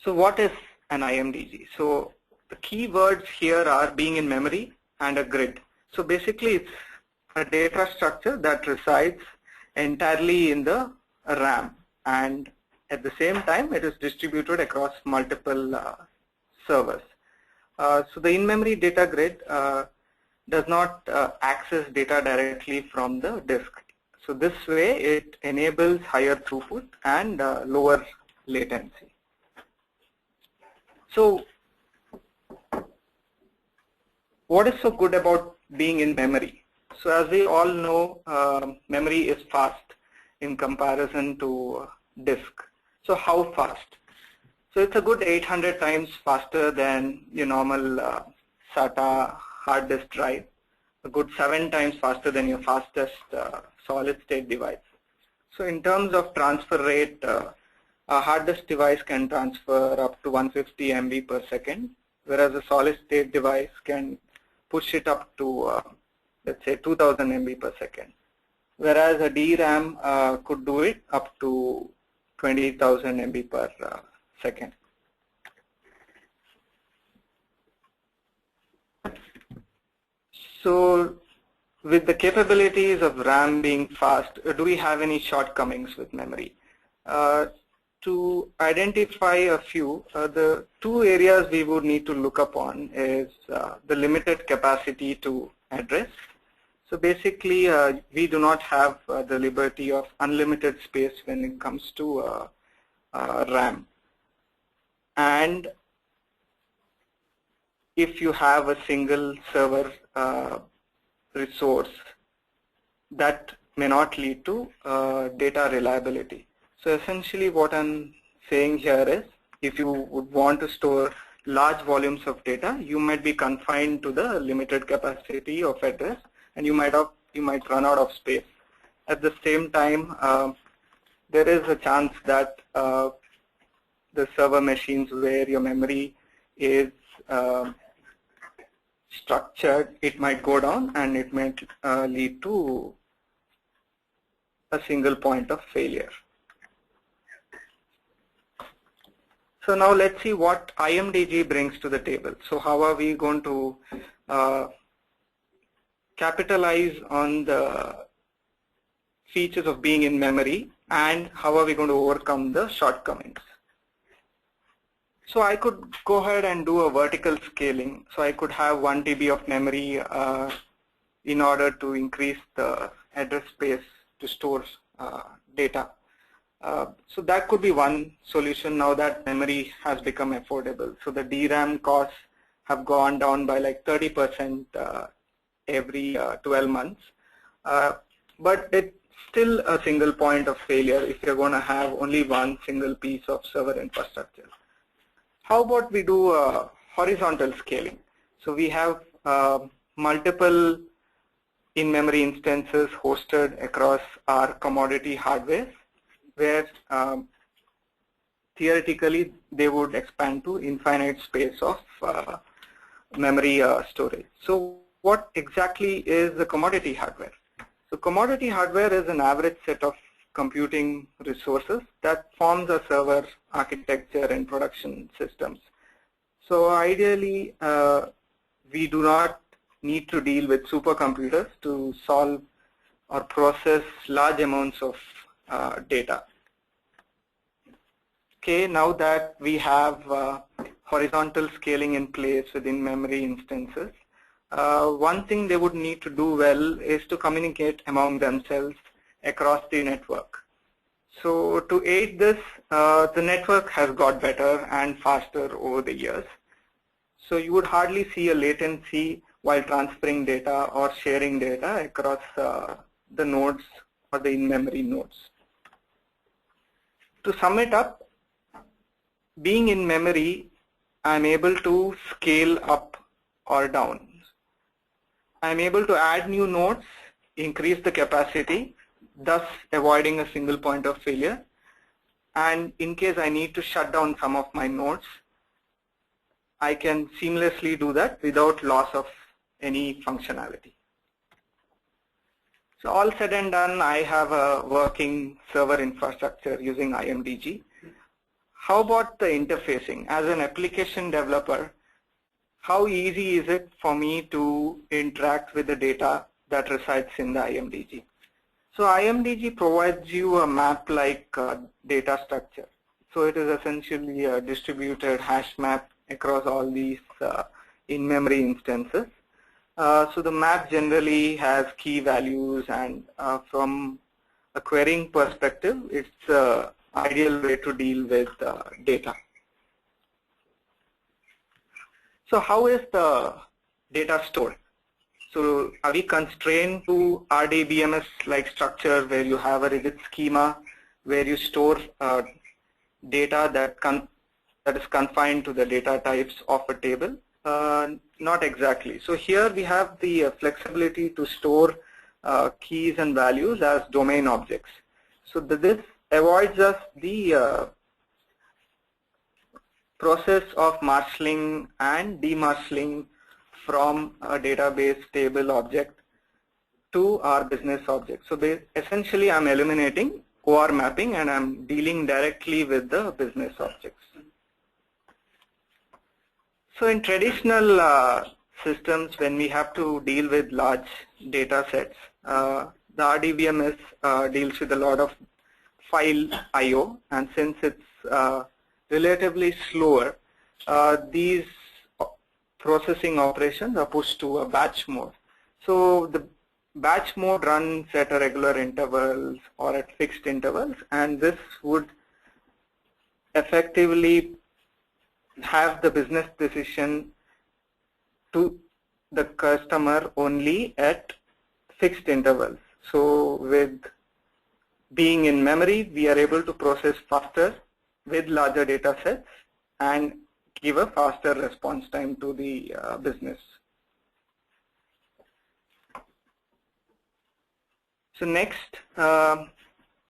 So what is an IMDG? So the key words here are being in memory and a grid. So basically it's a data structure that resides entirely in the RAM, and at the same time it is distributed across multiple servers. So the in-memory data grid does not access data directly from the disk. So this way it enables higher throughput and lower latency. So what is so good about being in memory? So as we all know, memory is fast in comparison to disk. So how fast? So it's a good 800 times faster than your normal SATA hard disk drive, a good 7 times faster than your fastest solid state device. So in terms of transfer rate, a hard disk device can transfer up to 150 MB per second, whereas a solid state device can push it up to let's say 2000 MB per second, whereas a DRAM could do it up to 20,000 MB per second. So with the capabilities of RAM being fast, do we have any shortcomings with memory? To identify a few, the two areas we would need to look upon is the limited capacity to address. So basically, we do not have the liberty of unlimited space when it comes to RAM. And if you have a single server resource, that may not lead to data reliability. So essentially what I'm saying here is, if you would want to store large volumes of data, you might be confined to the limited capacity of address, and you might run out of space. At the same time, there is a chance that the server machines where your memory is structured, it might go down and it might lead to a single point of failure. So now let's see what IMDG brings to the table. So how are we going to capitalize on the features of being in memory, and how are we going to overcome the shortcomings? So I could go ahead and do a vertical scaling. So I could have 1 TB of memory in order to increase the address space to store data. So that could be one solution now that memory has become affordable. So the DRAM costs have gone down by like 30% every 12 months. But it's still a single point of failure if you're going to have only one single piece of server infrastructure. How about we do horizontal scaling? So we have multiple in-memory instances hosted across our commodity hardware, where theoretically they would expand to infinite space of memory storage. So what exactly is the commodity hardware? So commodity hardware is an average set of computing resources that forms a server architecture and production systems. So ideally, we do not need to deal with supercomputers to solve or process large amounts of data. Okay, now that we have horizontal scaling in place within memory instances, one thing they would need to do well is to communicate among themselves across the network. So to aid this, the network has got better and faster over the years. So you would hardly see a latency while transferring data or sharing data across the nodes or the in-memory nodes. To sum it up, being in memory, I'm able to scale up or down. I'm able to add new nodes, increase the capacity, thus avoiding a single point of failure. And in case I need to shut down some of my nodes, I can seamlessly do that without loss of any functionality. So all said and done, I have a working server infrastructure using IMDG. how about the interfacing? As an application developer, how easy is it for me to interact with the data that resides in the IMDG? So IMDG provides you a map-like data structure. So it is essentially a distributed hash map across all these in-memory instances. So the map generally has key values, and from a querying perspective, it's an ideal way to deal with data. So how is the data stored? So are we constrained to RDBMS-like structure where you have a rigid schema where you store data that is confined to the data types of a table? Not exactly. So here we have the flexibility to store keys and values as domain objects. So this avoids us the process of marshalling and demarshalling from a database table object to our business object. So essentially I'm eliminating OR mapping and I'm dealing directly with the business objects. So in traditional systems, when we have to deal with large data sets, the RDBMS deals with a lot of file I/O, and since it's relatively slower, these processing operations are pushed to a batch mode. So the batch mode runs at a regular intervals or at fixed intervals, and this would effectively have the business decision to the customer only at fixed intervals. So with being in memory, we are able to process faster with larger data sets and give a faster response time to the business. So next,